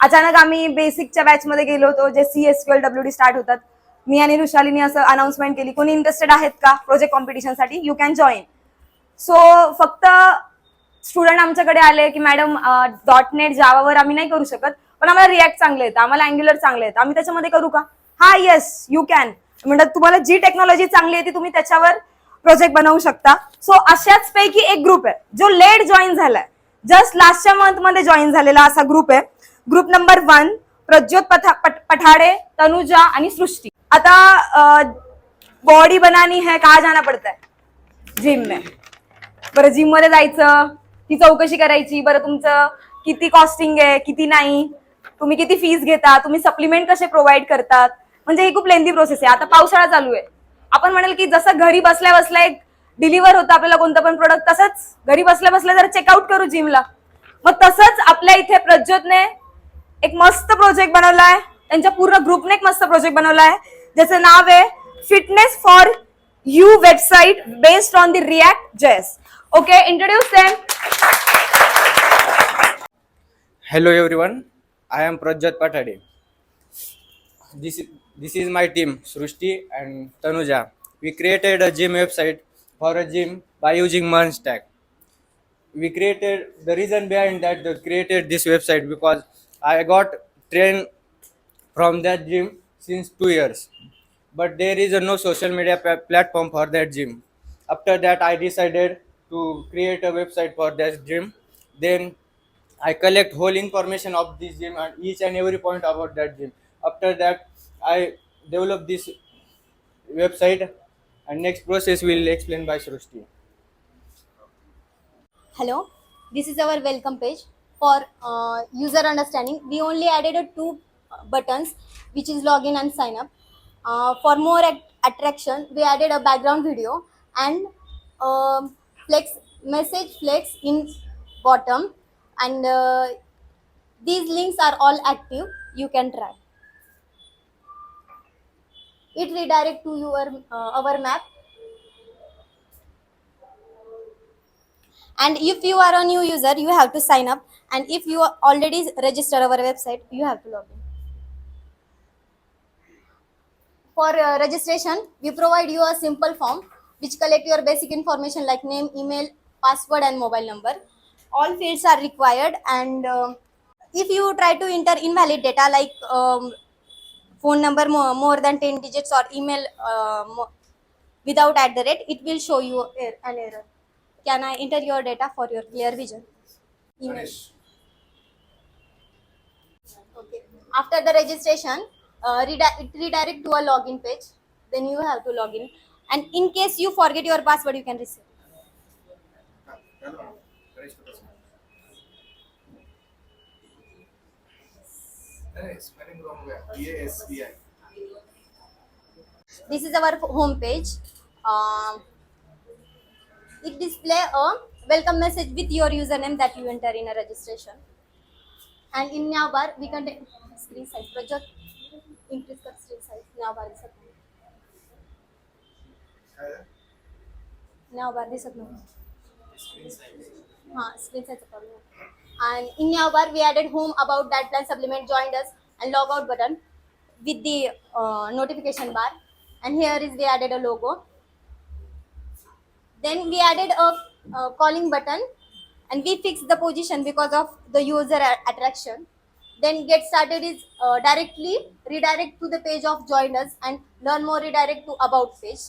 अचानक आम्ही बेसिकच्या बॅचमध्ये गेलो होतो, जे CSQL WD स्टार्ट होतात. मी आणि ऋषालीनी असं अनाउन्समेंट केली, कोणी इंटरेस्टेड आहेत का प्रोजेक्ट कॉम्पिटिशनसाठी, यू कॅन जॉईन. सो फक्त स्टुडंट आमच्याकडे आले की मॅडम .NET जावावर आम्ही नाही करू शकत, पण आम्हाला रिॲक्ट चांगलं येतं, आम्हाला अँग्युलर चांगलं येतं, आम्ही त्याच्यामध्ये करू का? हा, येस यू कॅन. म्हणतात तुम्हाला जी टेक्नॉलॉजी चांगली येते तुम्ही त्याच्यावर प्रोजेक्ट बनवू शकता. सो अशाच पैकी एक ग्रुप आहे जो लेट जॉईन झालाय, जस्ट लास्टच्या मंथ मध्ये जॉईन झालेला असा ग्रुप आहे. ग्रुप नंबर 1 प्रज्योत पठाडे, तनुजा आणि सृष्टी. आता बॉडी बनानी है, कहा जाना पड़ता है? जिम में. बरं, जिम मध्ये जायचं, ती चौकशी करायची, बरं तुमचं किती कॉस्टिंग आहे, किती नाही, तुम्ही किती फीस घेता, तुम्ही सप्लिमेंट कसे प्रोव्हाइड करतात, म्हणजे ही खूप लेंदी प्रोसेस आहे. आता पावसाळा चालू आहे, आपण म्हणाल की जसं घरी बसल्या बसल्या एक डिलिव्हर होतं आपल्याला कोणतं पण प्रोडक्ट, तसंच घरी बसल्या बसल्या जर चेकआउट करू जिमला. मग तसंच आपल्या इथे प्रज्योतने एक मस्त प्रोजेक्ट बनवलाय, त्यांच्या पूर्ण ग्रुपने एक मस्त प्रोजेक्ट बनवलाय, ज्याचं नाव आहे fitness for you website based on the React.js. Okay, introduce them. Hello everyone, I am Prajjat Pathade. This is my team, Srushti and Tanuja. We created a gym website for a gym by using MERN stack. We created, the reason behind that they created this website because I got trained from that gym since 2 years. But there is no social media platform for that gym. After that, I decided to create a website for that gym. Then I collect whole information of this gym and each and every point about that gym. After that, I develop this website, and next process will explain by Srushti. Hello, this is our welcome page. For user understanding, we only added two buttons, which is login and sign up. For more attraction, we added a background video and message flex in bottom, and these links are all active. You can try. It redirect to your our map. And if you are a new user, you have to sign up, and if you are already registered our website, you have to log in. For registration, we provide you a simple form which collect your basic information like name, email, password and mobile number. All fields are required, and if you try to enter invalid data like phone number more than 10 digits or email without @ it will show you an error. Can I enter your data for your clear vision? Email. Okay. After the registration, it redirect to a login page. Then you have to log in. And in case you forget your password, you can reset. Spelling wrong way. PASBI. This is our home page. It display a welcome message with your username that you enter in a registration. And in now bar we can screen size project increase the screen size now bar this now bar this Screen size. screen size problem. And in now bar we added home, about, that plan, supplement, joined us and log out button with the notification bar, and here is we added a logo. Then we added a calling button, and we fixed the position because of the user attraction. Then get started is directly redirect to the page of join us, and learn more redirect to about page.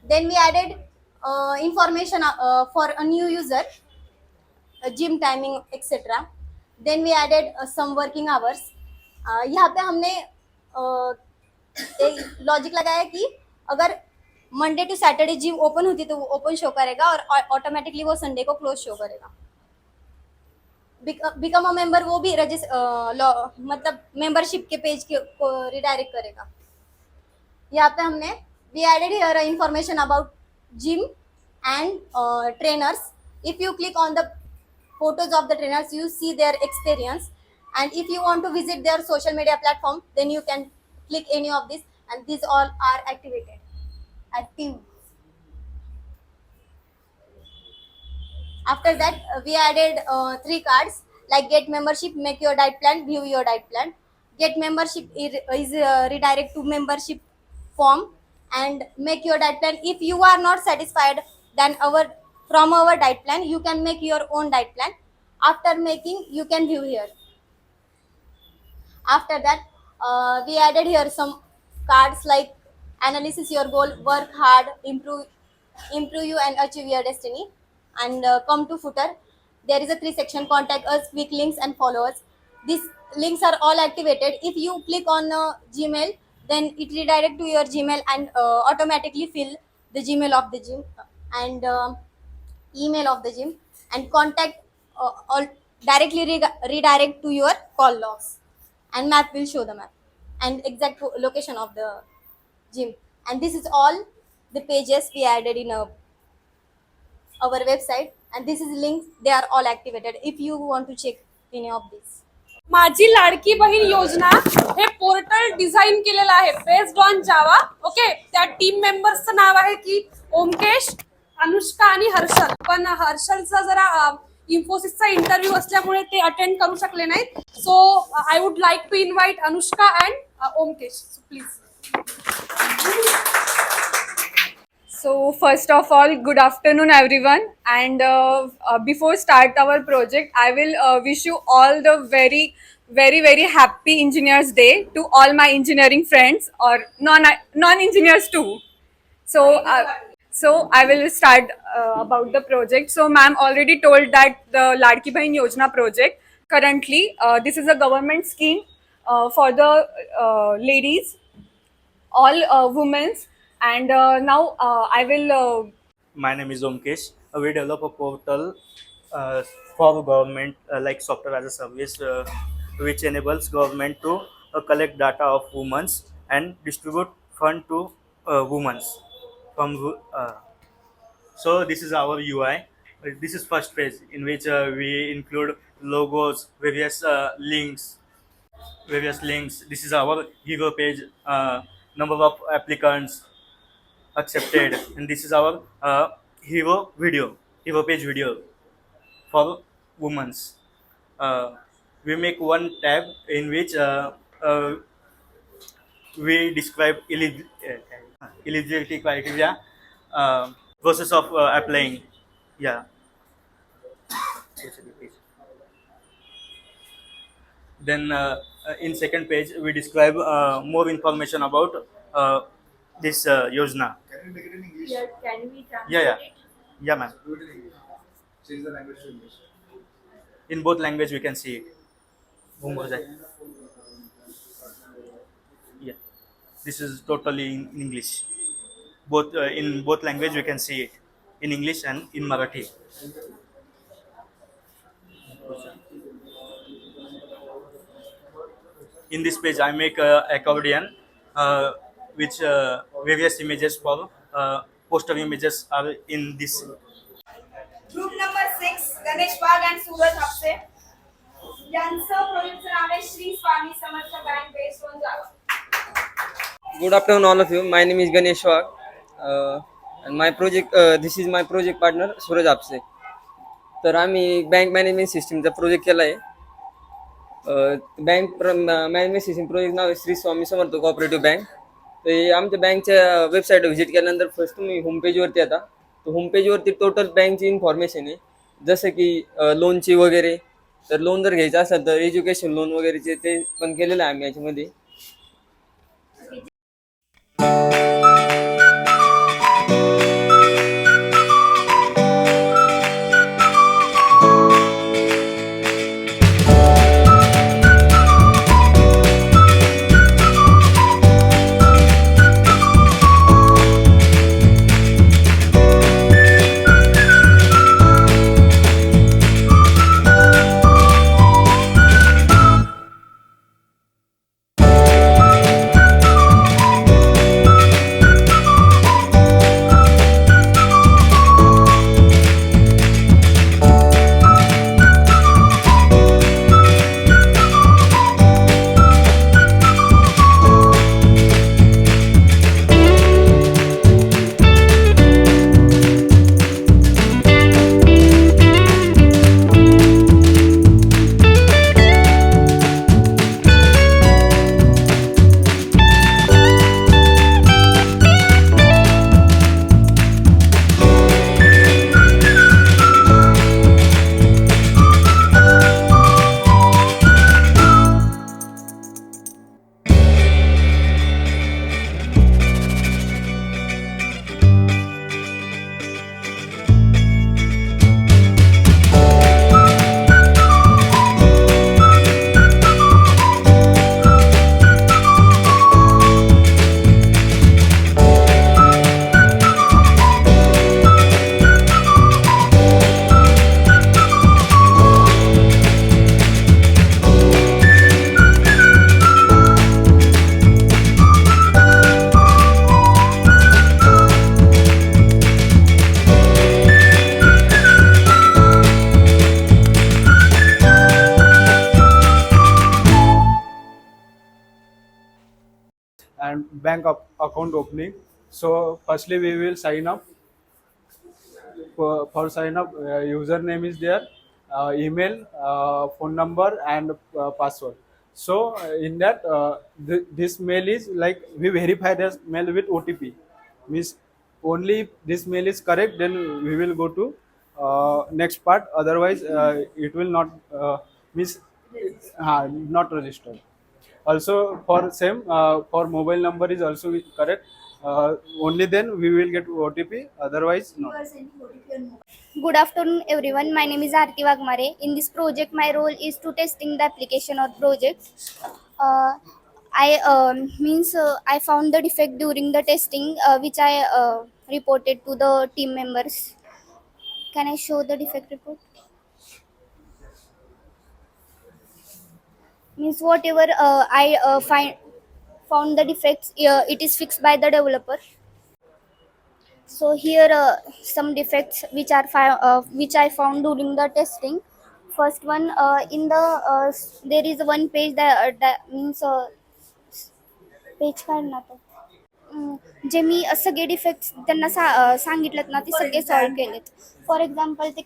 Then we added information for a new user, gym timing, etc. Then we added some working hours. यहाँ पे हमने एक logic लगाया कि अगर Monday to Saturday gym open होती तो वो ओपन शो करेगा, और ऑटोमेटिकली वो संडे को क्लोज शो करेगा. बिकम अ मेंबर, वो भी मतलब मेंबरशिप के पेज को रिडायरेक्ट करेगा. यहाँ पे हमने we added here information about gym and trainers. If you click on the photos of the trainers, you see their experience, and if you want to visit their social media platform, then you can click any of this, and these all are active. After that, we added 3 cards like get membership, make your diet plan, view your diet plan. Get membership is redirect to membership form and make your diet plan. If you are not satisfied, then from our diet plan you can make your own diet plan. After making, you can view here. After that, we added here some cards like analysis your goal, work hard, improve you and achieve your destiny. And come to footer. There is a 3 section: contact us, quick links, and follow us. These links are all activated. If you click on Gmail, then it redirect to your Gmail and automatically fill the Gmail of the gym and email of the gym, and contact all directly redirect to your call logs, and map will show the map and exact location of the gym. And this is all the pages we added in our website, and this is links, they are all activated if you want to check any of these. माझी लाडकी बहीण योजना हे portal design केलेलं आहे based on Java. Okay, त्या team मेंबर्सचं नाव आहे की ओमकेश, अनुष्का आणि हर्षल. पण हर्षलचा जरा इन्फोसिसचा इंटरव्ह्यू असल्यामुळे ते अटेंड करू शकले नाहीत. So I would like to invite Anushka and Omkesh. So please. So first of all, good afternoon everyone, and before start our project, I will wish you all the very happy Engineers Day to all my engineering friends or non-engineers too. So I will start about the project. So ma'am already told that the Ladki Bahin Yojana project, currently this is a government scheme for the ladies, all women. And now I will. My name is Omkesh. We develop a portal for government, like software as a service, which enables government to collect data of women and distribute fund to women. So this is our UI. This is first page in which we include logos, various links. This is our hero page. Number of applicants accepted, and this is our hero page video for women's. We make one tab in which we describe eligibility criteria, process of applying. Yeah. Then in second page we describe more information about this yojana. Can you make it in English? Can we Yeah, ma'am. Do it in English. Change the language to English. In both language we can see it. Yeah, this is totally in English. Both in both language we can see it, in English and in Marathi. In this page I make accordion, which various images for poster images are in this. Group number 6 Ganesh Wagh आणि सूरज हापसे यांचं प्रोजेक्टचं नाव आहे Shri Swami Samarth bank based on Java. Good afternoon, all of you. My name is Ganesh Wag, and my project. This is my project partner Suraj Apse. तर आम्ही bank management सिस्टीमचा project केला आहे. बँक मॅनेजमेंट सिस्टीम प्रोजेक्ट नाव आहे श्री स्वामी समर्थ cooperative bank. तर हे आमच्या बँकच्या website visit केल्यानंतर फर्स्ट तुम्ही होमपेजवरती येता. तर होमपेजवरती टोटल बँकची इन्फॉर्मेशन आहे, जसं की लोनची वगैरे. तर लोन जर घ्यायचं असेल तर एज्युकेशन लोन वगैरेचे ते पण केलेलं आहे आम्ही याच्यामध्ये. and bank account opening. So firstly we will sign up. For sign up, username is there, email, phone number, and password. So in that, this mail is like we verify this mail with OTP. Means only if this mail is correct, then we will go to next part. Otherwise, it will not means not registered. Also for same, for mobile number is also correct. Only then we will get OTP. Otherwise, no. Good afternoon, everyone. My name is Aarti Wagmare. In this project, my role is to testing the application or project. Uh, I found the defect during the testing, which I reported to the team members. Can I show the defect report? Means whatever I found the defects, it is fixed by the developer. So here some defects which I found during the testing. First one, in the there is one page that means page काढ ना तो जे मी सगळे defects त्यांना सांगितलेत ना ते सगळे solve केलेत. फॉर एक्झाम्पल ते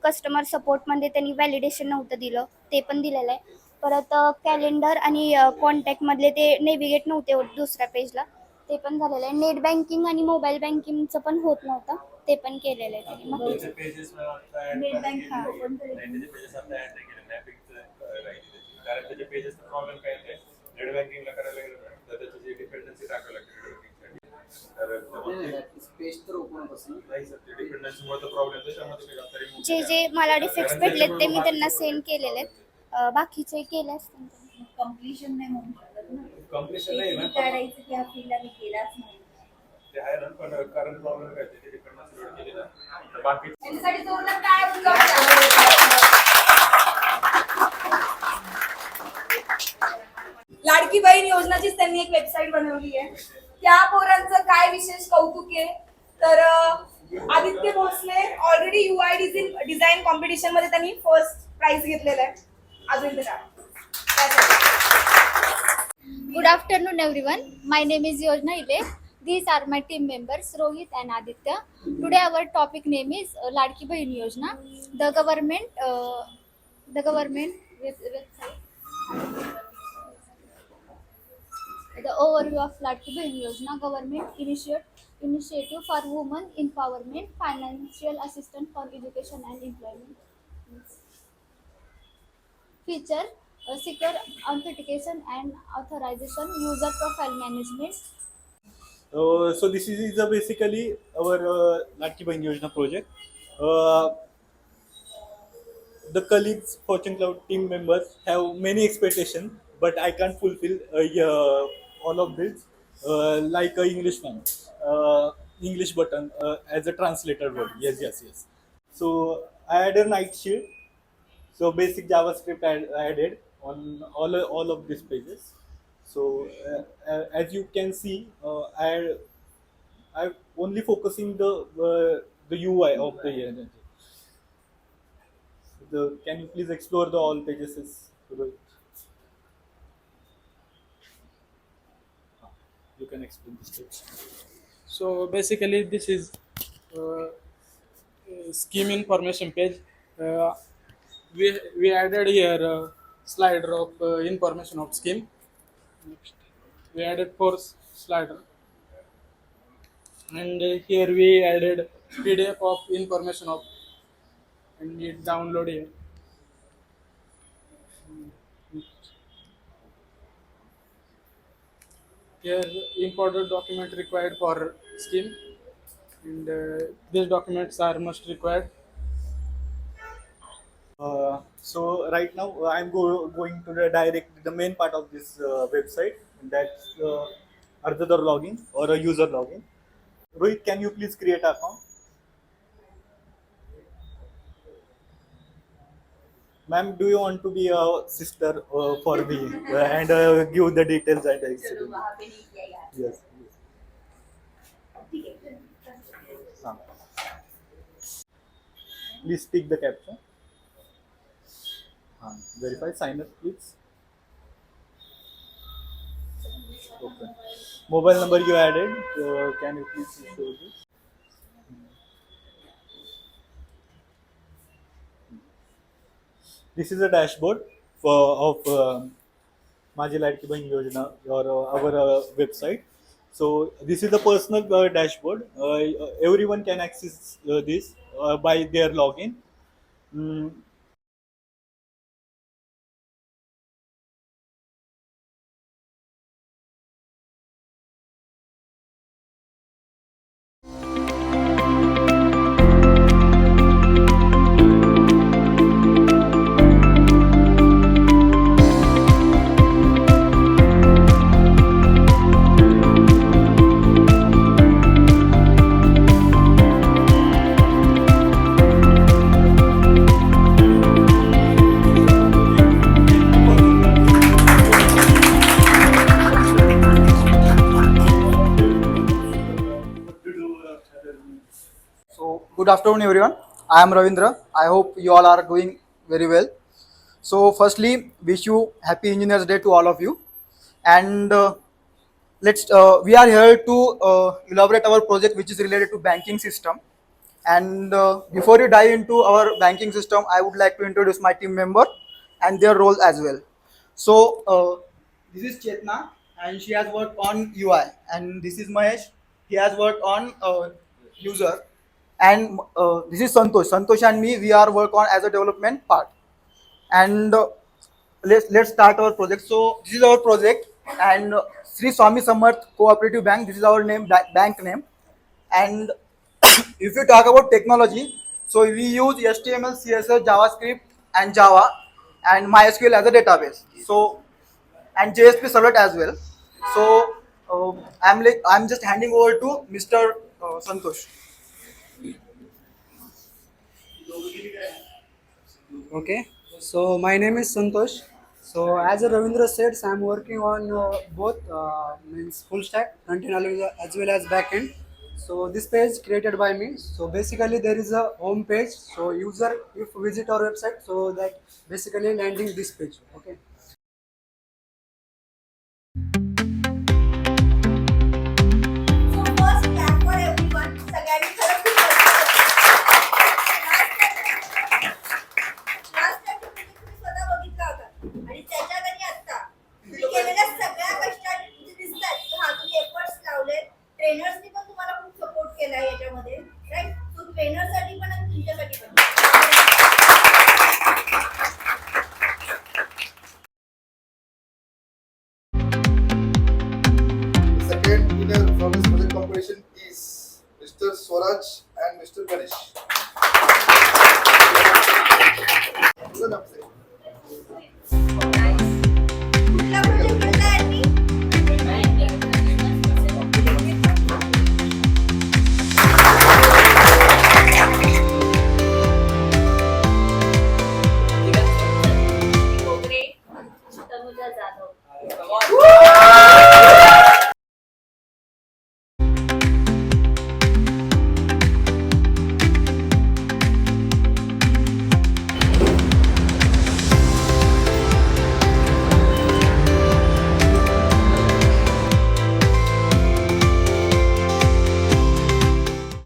कस्टमर सपोर्टमध्ये त्यांनी व्हॅलिडेशन नव्हतं दिलं, ते पण दिलेलं आहे. परत कॅलेंडर आणि कॉन्टॅक्टमधले ते नेव्हिगेट नव्हते होत दुसऱ्या पेजला, ते पण झालेलं आहे. नेट बँकिंग आणि मोबाईल बँकिंगचं पण होत नव्हतं, ते पण केलेलं आहे त्यांनी. मग नेट बँक कारण त्याचे पेजेसचा प्रॉब्लेम काय आहे, नेट बँकिंगला करायला गेलं ना तर त्याची जी डिपेंडन्सी टाकावी लागते डिपेंडन्सीमुळे तर प्रॉब्लेम त्याच्यामध्ये जे जे मला डिफेक्ट्स भेटलेत ते मी त्यांना सेंड केलेले आहेत. बाकीचे केले असतात. कम्प्लिशन नाही म्हणू शकत ना, कम्प्लिशन नाही ना काढायचं की हा फील्डला मी केलाच नाही ते आहे ना, पण कारण प्रॉब्लेम काय ते डिपेंडन्सी लोड केली ना तर बाकी त्यांच्यासाठी जोरदार टाळ्या वाजवा. लाडकी बहीण योजनाचीच त्यांनी एक वेबसाईट बनवली आहे. त्या पोरांचं काय विशेष कौतुक आहे तर Aditya Bhosale already UI design competition मध्ये त्यांनी फर्स्ट प्राइज घेतलेलं आहे. अजून ते काय Good afternoon, everyone. My name is Yojna Ile. These are my team members, Rohit and Aditya. Today, our topic name is Ladki Bahin Yojna. The government website. The overview of Ladki Bahin Yojna, government initiative for women empowerment, financial assistance for education and employment. Feature. Secure authentication and authorization, user profile management. So this is basically our Ladki Bahin Yojna project. The colleagues, Fortune Cloud team members have many expectations, but I can't fulfill all of this. Like a English form, English button as a translator word. Yes. So I added a night shield. So basic JavaScript I added on all of these pages. So as you can see, I only focusing the UI of the energy. Can you please explore the all pages? You can explain this page. So basically this is scheme information page. We added here slider of information of scheme. Next, we added 4 slider, and here we added PDF of information of, and it download here. Here imported document required for scheme, and these documents are must required. So right now I'm going to the main part of this website, and that's Ardhadar login or a user login. Rohit, can you please create an account? Ma'am, do you want to be a sister for me and give the details and everything? Yes. Please speak the caption. Verify, sign up, please. open. Mobile number you added. Can you please show this? This is a dashboard of Maazi Ladki Bahin Yojana or our website. So this is the personal dashboard. Everyone can access this by their login. Mm, So, good afternoon, everyone. I am Ravindra. I hope you all are doing very well. So, firstly, wish you Happy Engineers Day to all of you. And we are here to elaborate our project, which is related to banking system. And before you dive into our banking system, I would like to introduce my team member and their role as well. So, this is Chetna, and she has worked on UI, and this is Mahesh. He has worked on user, and this is Santosh. Santosh and me, we are work on as a development part. And let's start our project. So this is our project, and Sri Swami Samarth Cooperative Bank. This is our name, bank name. And if you talk about technology, so we use HTML, CSS, JavaScript, and Java, and MySQL as a database. So and JSP servlet as well. So I'm just handing over to Mr. Santosh. Okay, so my name is Santosh. So as Ravindra said, so I'm working on both means full stack container as well as backend. So this page created by me. So basically there is a home page. So user if visit our website, so that basically landing this page. Okay. So first clap for everyone. सगळ्यांनी खरंच खूप last time तुम्ही स्वतः बघितला होता आणि त्याच्यात आणि आता तुम्ही केलेल्या सगळ्या कष्टांचे दिसतात की हा तुम्ही एफर्ट्स लावले ट्रेनर्सनी पण तुम्हाला खूप सपोर्ट केलाय याच्यामध्ये राईट सो ट्रेनरसाठी पण आणि तुमच्यासाठी पण The second winner from this project competition is Mr. Swaraj and Mr. Ganesh. Good enough, sir.